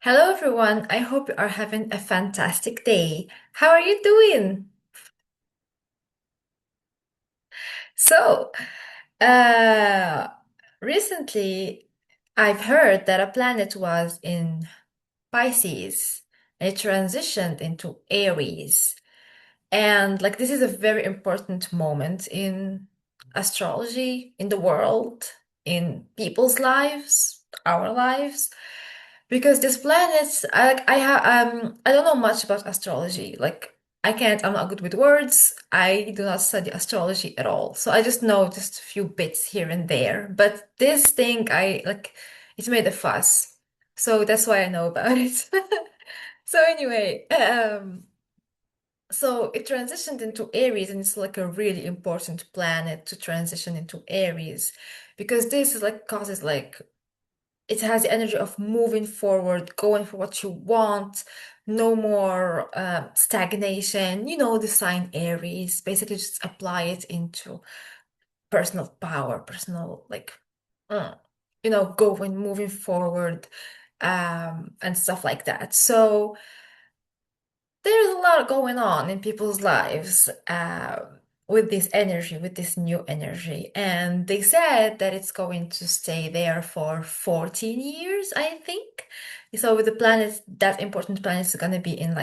Hello, everyone. I hope you are having a fantastic day. How are you doing? So, uh, recently I've heard that a planet was in Pisces and it transitioned into Aries. And like this is a very important moment in astrology, in the world, in people's lives, our lives. Because these planets, I don't know much about astrology. Like I'm not good with words. I do not study astrology at all. So I just know just a few bits here and there. But this thing, it's made a fuss. So that's why I know about it. So anyway, so it transitioned into Aries, and it's like a really important planet to transition into Aries because this is like causes like it has the energy of moving forward, going for what you want, no more stagnation. You know, the sign Aries, basically just apply it into personal power, personal, mm, going, moving forward, and stuff like that. So there's a lot going on in people's lives with this energy, with this new energy. And they said that it's going to stay there for 14 years, I think. So with the planet, that important planet is going to be in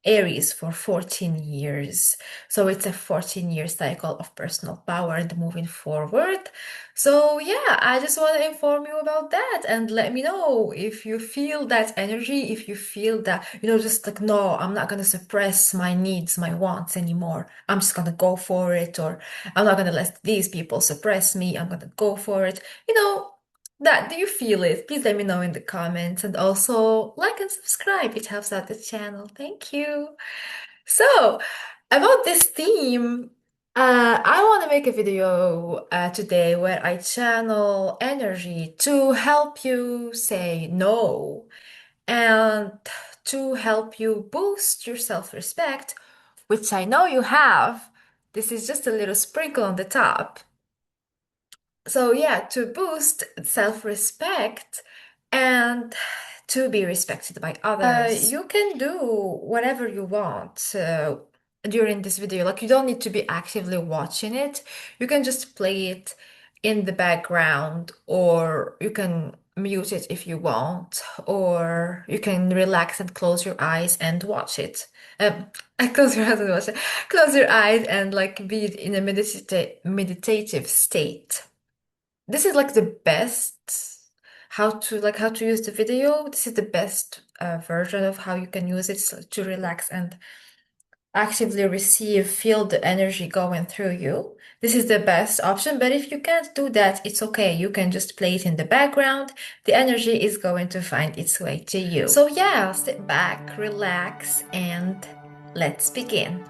Aries for 14 years. So it's a 14-year cycle of personal power and moving forward. So yeah, I just want to inform you about that and let me know if you feel that energy, if you feel that, just like, no, I'm not going to suppress my needs, my wants anymore. I'm just going to go for it, or I'm not going to let these people suppress me. I'm going to go for it. Do you feel it? Please let me know in the comments and also like and subscribe. It helps out the channel. Thank you. So, about this theme, I want to make a video today where I channel energy to help you say no and to help you boost your self-respect, which I know you have. This is just a little sprinkle on the top. So yeah, to boost self-respect and to be respected by others. You can do whatever you want during this video. Like you don't need to be actively watching it. You can just play it in the background, or you can mute it if you want, or you can relax and close your eyes and watch it. Um, close your eyes and watch it. Close your eyes and like be in a meditative state. This is like the best how to use the video. This is the best version of how you can use it to relax and actively feel the energy going through you. This is the best option, but if you can't do that, it's okay. You can just play it in the background. The energy is going to find its way to you. So yeah, sit back, relax, and let's begin.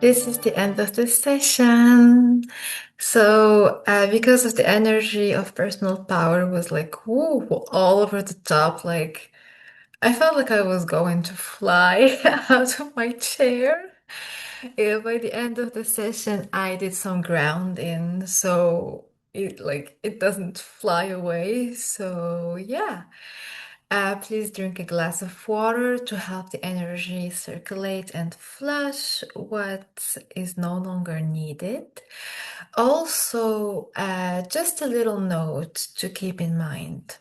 This is the end of the session. So, because of the energy of personal power was like, woo, all over the top, like I felt like I was going to fly out of my chair. Yeah, by the end of the session, I did some grounding, so it doesn't fly away. So yeah. Please drink a glass of water to help the energy circulate and flush what is no longer needed. Also, just a little note to keep in mind.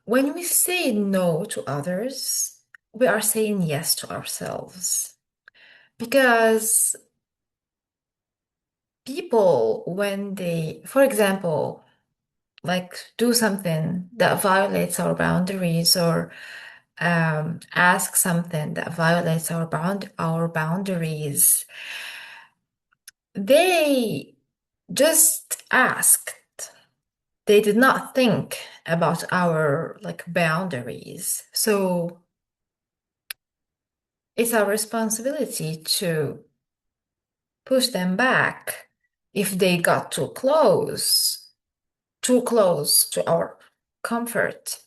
When we say no to others, we are saying yes to ourselves. Because people, when they, for example, like do something that violates our boundaries or ask something that violates our boundaries, they just asked. They did not think about our like boundaries. So it's our responsibility to push them back if they got too close to our comfort.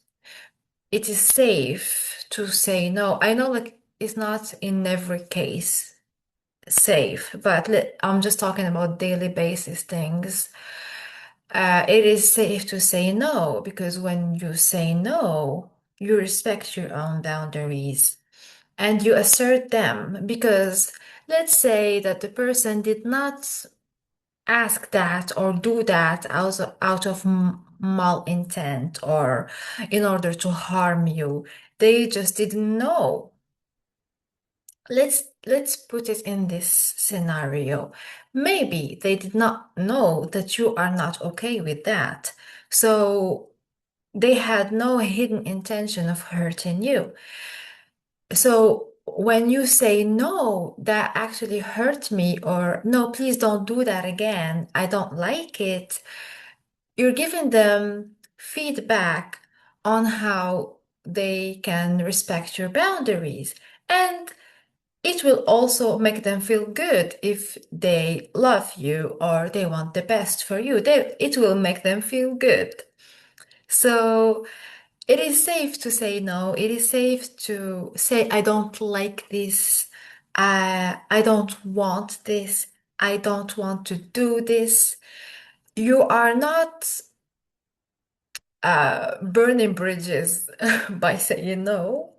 It is safe to say no. I know like it's not in every case safe, but I'm just talking about daily basis things. It is safe to say no because when you say no, you respect your own boundaries and you assert them because let's say that the person did not ask that or do that out of malintent or in order to harm you. They just didn't know. Let's put it in this scenario. Maybe they did not know that you are not okay with that. So they had no hidden intention of hurting you. So when you say no, that actually hurt me, or no, please don't do that again. I don't like it. You're giving them feedback on how they can respect your boundaries. And it will also make them feel good if they love you or they want the best for you. It will make them feel good. So it is safe to say no. It is safe to say, I don't like this. I don't want this. I don't want to do this. You are not burning bridges by saying no.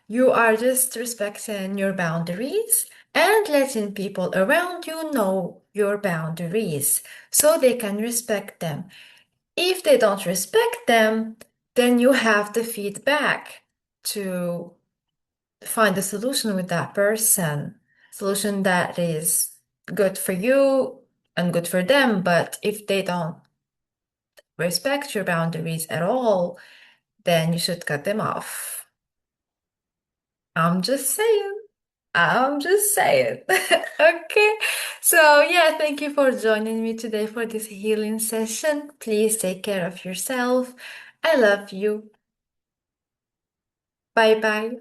You are just respecting your boundaries and letting people around you know your boundaries so they can respect them. If they don't respect them, then you have the feedback to find a solution with that person, solution that is good for you and good for them. But if they don't respect your boundaries at all, then you should cut them off. I'm just saying. I'm just saying. Okay. So, yeah, thank you for joining me today for this healing session. Please take care of yourself. I love you. Bye bye.